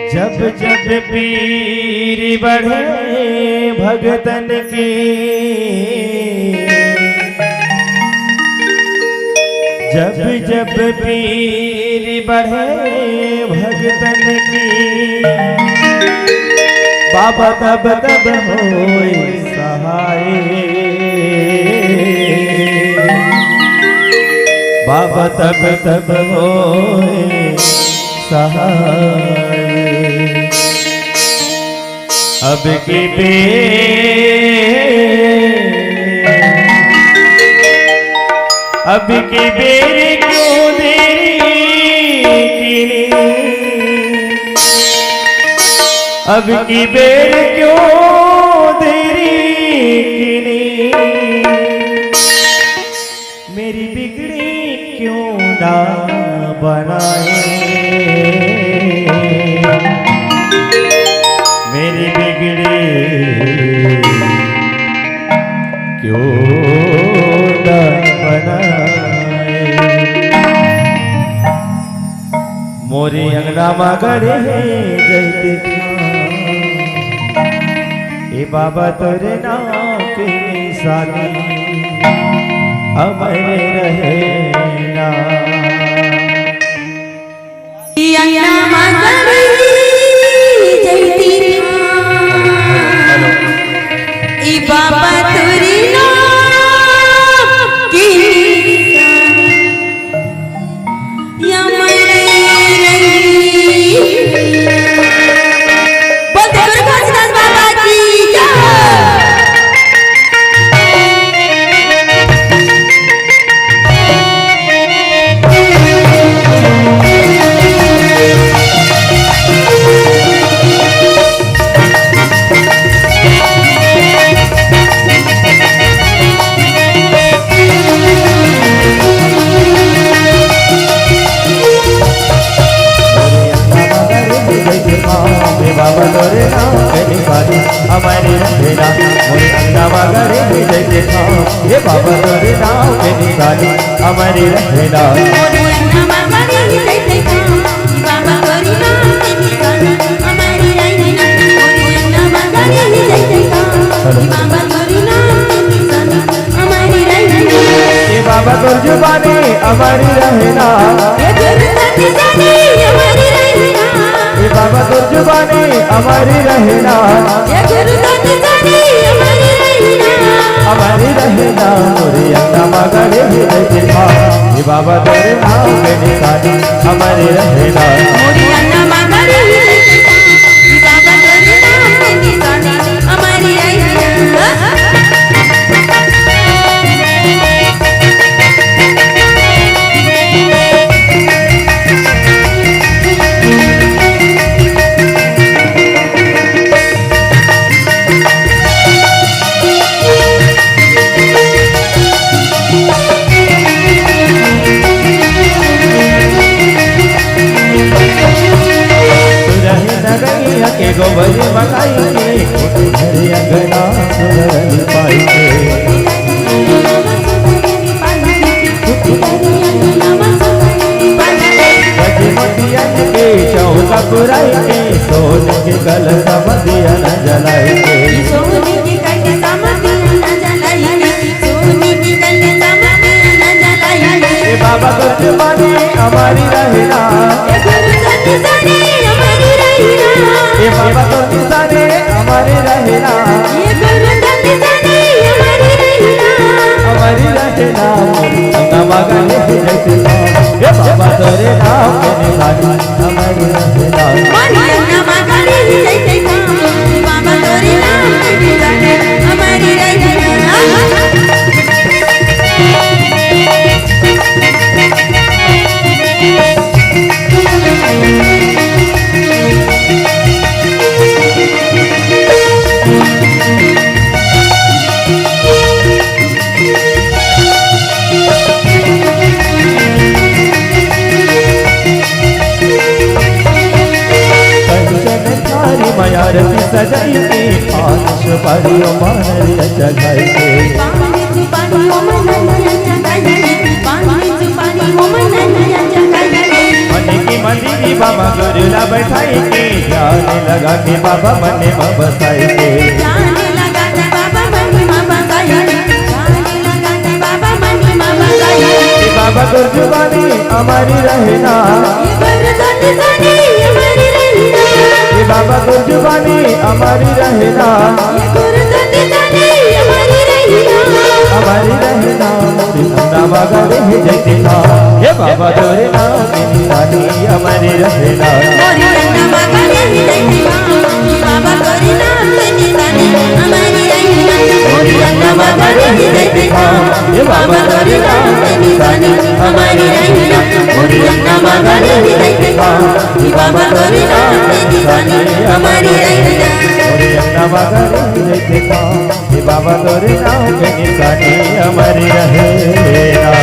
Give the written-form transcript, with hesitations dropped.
जब जब पीर बढ़े भगतन की, जब जब पीर बढ़े भगतन की, बाबा तब तब होए सहाय, बाबा तब तब होए सहाय। अब की बेर क्यों देरी की, अब की बेर क्यों देरी की, मेरी बिगड़ी क्यों ना बनाए, मेरी बिगड़ी क्यों ना बनाए। मोरे अंगना मा गड़े जयते ए बाबा तोरे नाम के निशानी हमारे रहना। बाबा तोरी बाबा तोरे नाम के निशानी हमारी रहना। मोरे अंगना मा गड़े जयते हे बाबा तोरे नाम के निशानी हमारी रहना। बाबा तोर जुबानी हमारी रहना, बाबा तोर जुबानी हमारी रहना, हमारी रहना। मोरे अंगना मा गड़े जयते हे बाबा तोरे नाम के निशानी हमारी रहना। के गोबर बनाई के घरे अंगना सुरल पाई के, बजमतियन के चौका पुराई के, सोने के कलश बदिया न जलाई के, बाबा तोर जुबानी हमारी रहना, ये बाबा तोर निशानी हमारी रहना, हमारी रहना। अंगना मा गड़े जयते हे बाबा तोरे नाम के निशानी हमारी रहना। आरती सजाई के पांच सुपारियों मानरिया जगाई के, मन की मन मंदिरी बाबा गुरुला बैठाई के ध्यान लगा के बाबा मन में बसाई के ध्यान लगा के बाबा महिमा बगाई ध्यान लगा के बाबा महिमा बगाई ये बाबा गुरजुबानी हमारी रहना ये गुरदत जानी हमारी रहना ये बाबा गुरजुबानी हमारी रहना ये गुरदत जानी हमारी रहना हमारी रहना मोरी अंदावा गरे जैसे था ये बाबा तोरे नाम की निशानी हमारी रहना मोरी अंदावा गरे जैसे था बाबा तोरे नाम की निशानी हमारी रहना मोरी अंदावा गरे जैसे था ये बाबा तोरे नाम की निशानी हमारी रहना मोरी अंदावा गरे जैसे था ये बाबा तोरे नाम की निशानी हमारी रहना मोरी अंदावा गरे जैसे था ये बाबा तोरे नाम की निशानी हमारी रहना।